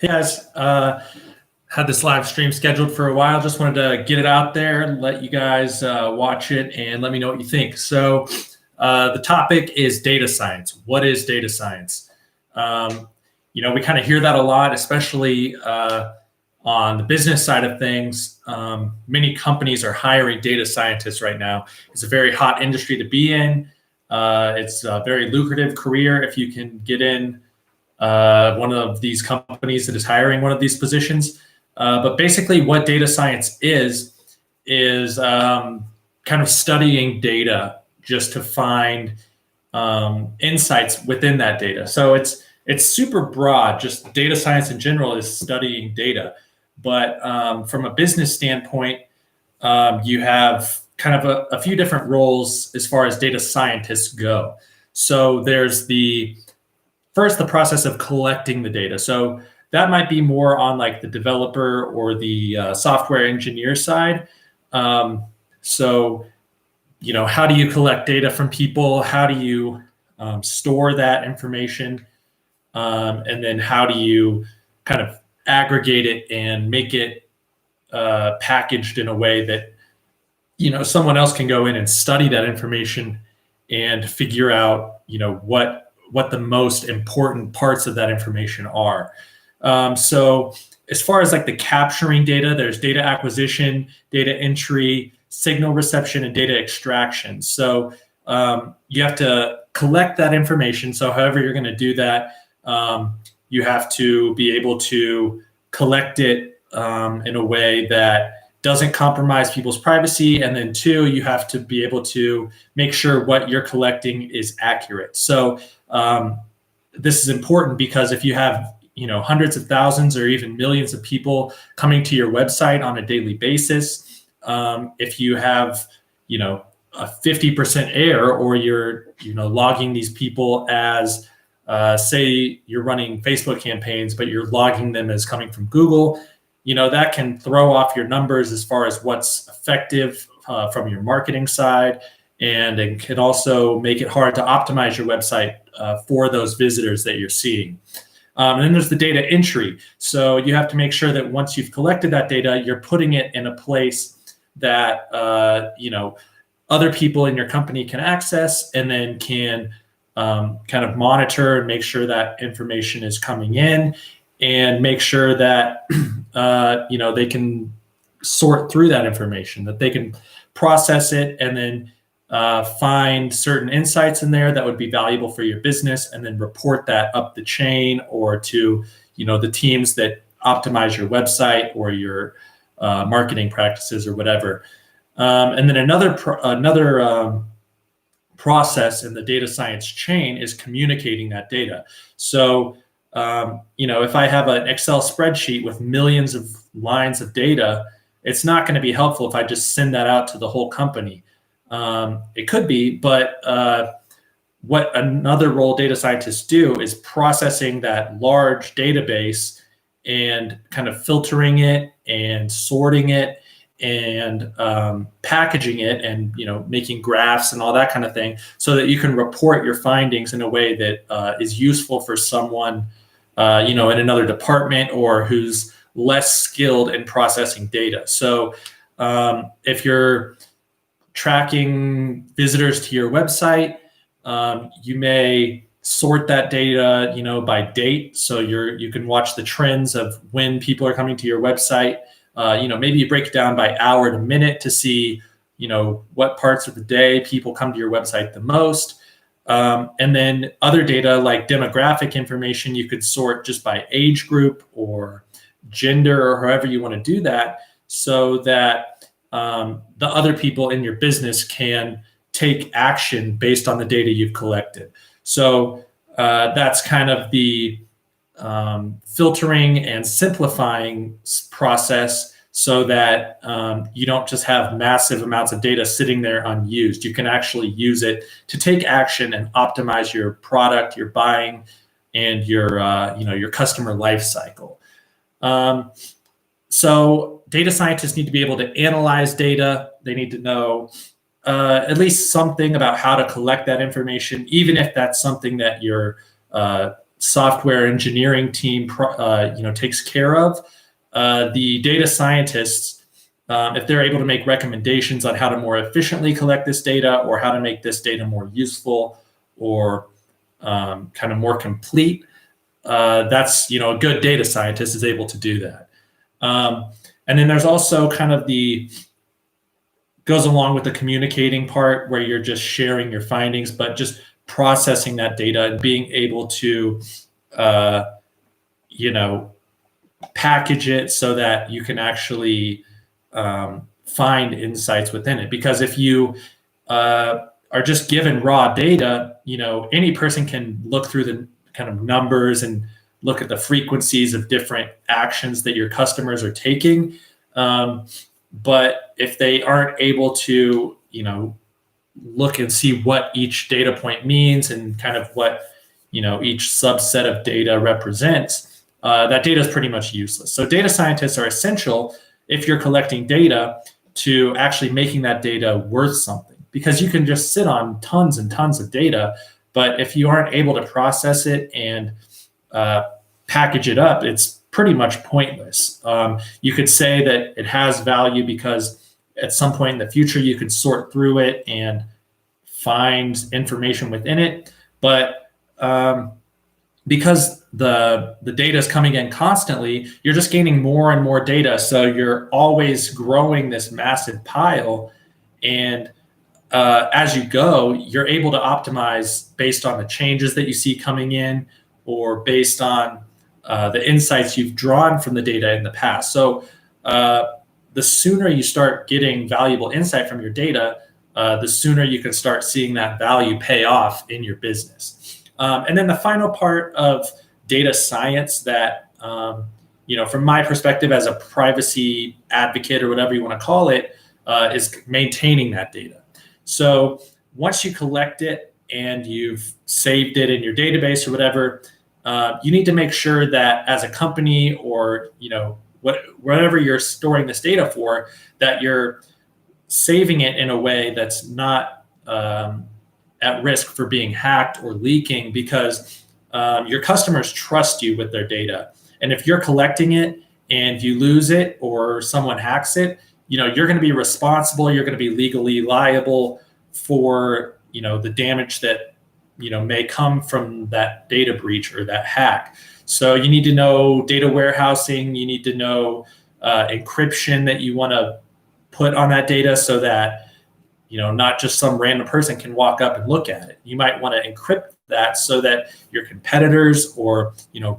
Hey guys, had this live stream scheduled for a while. Just wanted to get it out there, let you guys watch it, and let me know what you think. So, the topic is data science. What is data science? We kind of hear that a lot, especially on the business side of things. Many companies are hiring data scientists right now. It's a very hot industry to be in. It's a very lucrative career if you can get in one of these companies that is hiring one of these positions. But basically, what data science is kind of studying data just to find insights within that data. So it's super broad. Just data science in general is studying data, but from a business standpoint, you have kind of a few different roles as far as data scientists go. So there's the process of collecting the data. So that might be more on like the developer or the software engineer side. So, how do you collect data from people? How do you store that information? And then how do you kind of aggregate it and make it packaged in a way that, someone else can go in and study that information and figure out, what the most important parts of that information are. So as far as like the capturing data, there's data acquisition, data entry, signal reception, and data extraction. So you have to collect that information. So however you're going to do that, you have to be able to collect it in a way that doesn't compromise people's privacy. And then two, you have to be able to make sure what you're collecting is accurate. So this is important because if you have hundreds of thousands or even millions of people coming to your website on a daily basis, if you have a 50% error, or you're logging these people as say you're running Facebook campaigns, but you're logging them as coming from Google, that can throw off your numbers as far as what's effective from your marketing side. And it can also make it hard to optimize your website for those visitors that you're seeing. And then there's the data entry. So you have to make sure that once you've collected that data, you're putting it in a place that other people in your company can access, and then can kind of monitor and make sure that information is coming in, and make sure that they can sort through that information, that they can process it, and then find certain insights in there that would be valuable for your business, and then report that up the chain or to the teams that optimize your website or your marketing practices or whatever. And then another process in the data science chain is communicating that data. So if I have an Excel spreadsheet with millions of lines of data, it's not going to be helpful if I just send that out to the whole company. It could be, but what another role data scientists do is processing that large database and kind of filtering it and sorting it and packaging it, and making graphs and all that kind of thing, so that you can report your findings in a way that is useful for someone in another department, or who's less skilled in processing data. So if you're tracking visitors to your website, you may sort that data, by date. So you can watch the trends of when people are coming to your website. Maybe you break it down by hour to minute to see, what parts of the day people come to your website the most. And then other data like demographic information, you could sort just by age group or gender, or however you want to do that, so that the other people in your business can take action based on the data you've collected. So that's kind of the filtering and simplifying process, so that you don't just have massive amounts of data sitting there unused. You can actually use it to take action and optimize your product, your buying, and your customer life cycle. So data scientists need to be able to analyze data. They need to know at least something about how to collect that information, even if that's something that you're software engineering team takes care of. The data scientists, if they're able to make recommendations on how to more efficiently collect this data or how to make this data more useful or kind of more complete, that's, a good data scientist is able to do that. And then there's also kind of goes along with the communicating part where you're just sharing your findings, but just processing that data and being able to, package it so that you can actually find insights within it. Because if you are just given raw data, any person can look through the kind of numbers and look at the frequencies of different actions that your customers are taking. But if they aren't able to, look and see what each data point means and kind of what, each subset of data represents, that data is pretty much useless. So data scientists are essential if you're collecting data to actually making that data worth something, because you can just sit on tons and tons of data, but if you aren't able to process it and package it up, it's pretty much pointless. You could say that it has value because at some point in the future, you could sort through it and find information within it. But because the data is coming in constantly, you're just gaining more and more data. So you're always growing this massive pile. And as you go, you're able to optimize based on the changes that you see coming in or based on the insights you've drawn from the data in the past. So the sooner you start getting valuable insight from your data, the sooner you can start seeing that value pay off in your business. And then the final part of data science that, from my perspective as a privacy advocate or whatever you want to call it, is maintaining that data. So once you collect it and you've saved it in your database or whatever, you need to make sure that as a company or, whatever you're storing this data for, that you're saving it in a way that's not at risk for being hacked or leaking, because your customers trust you with their data. And if you're collecting it and you lose it or someone hacks it, you're going to be responsible. You're going to be legally liable for, the damage that, may come from that data breach or that hack. So you need to know data warehousing. You need to know encryption that you want to put on that data so that, not just some random person can walk up and look at it. You might want to encrypt that so that your competitors or,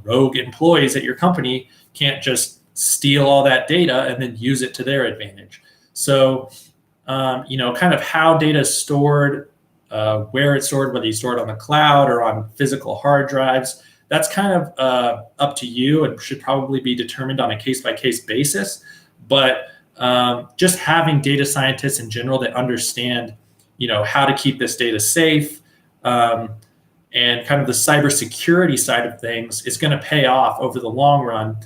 rogue employees at your company can't just steal all that data and then use it to their advantage. So, kind of how data is stored, where it's stored, whether you store it on the cloud or on physical hard drives, that's kind of up to you and should probably be determined on a case-by-case basis. But just having data scientists in general that understand, how to keep this data safe and kind of the cybersecurity side of things is going to pay off over the long run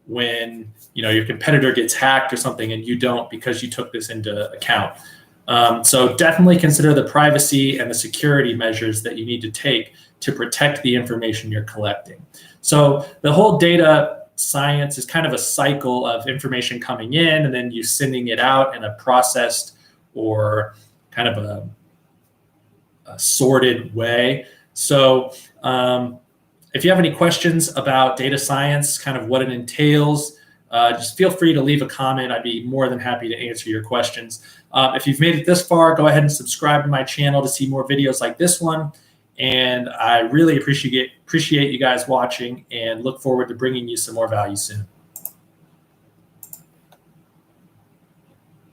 when, your competitor gets hacked or something and you don't, because you took this into account. So definitely consider the privacy and the security measures that you need to take to protect the information you're collecting. So the whole data science is kind of a cycle of information coming in and then you sending it out in a processed or kind of a sorted way. So if you have any questions about data science, kind of what it entails, just feel free to leave a comment. I'd be more than happy to answer your questions. If you've made it this far, go ahead and subscribe to my channel to see more videos like this one. And I really appreciate you guys watching and look forward to bringing you some more value soon.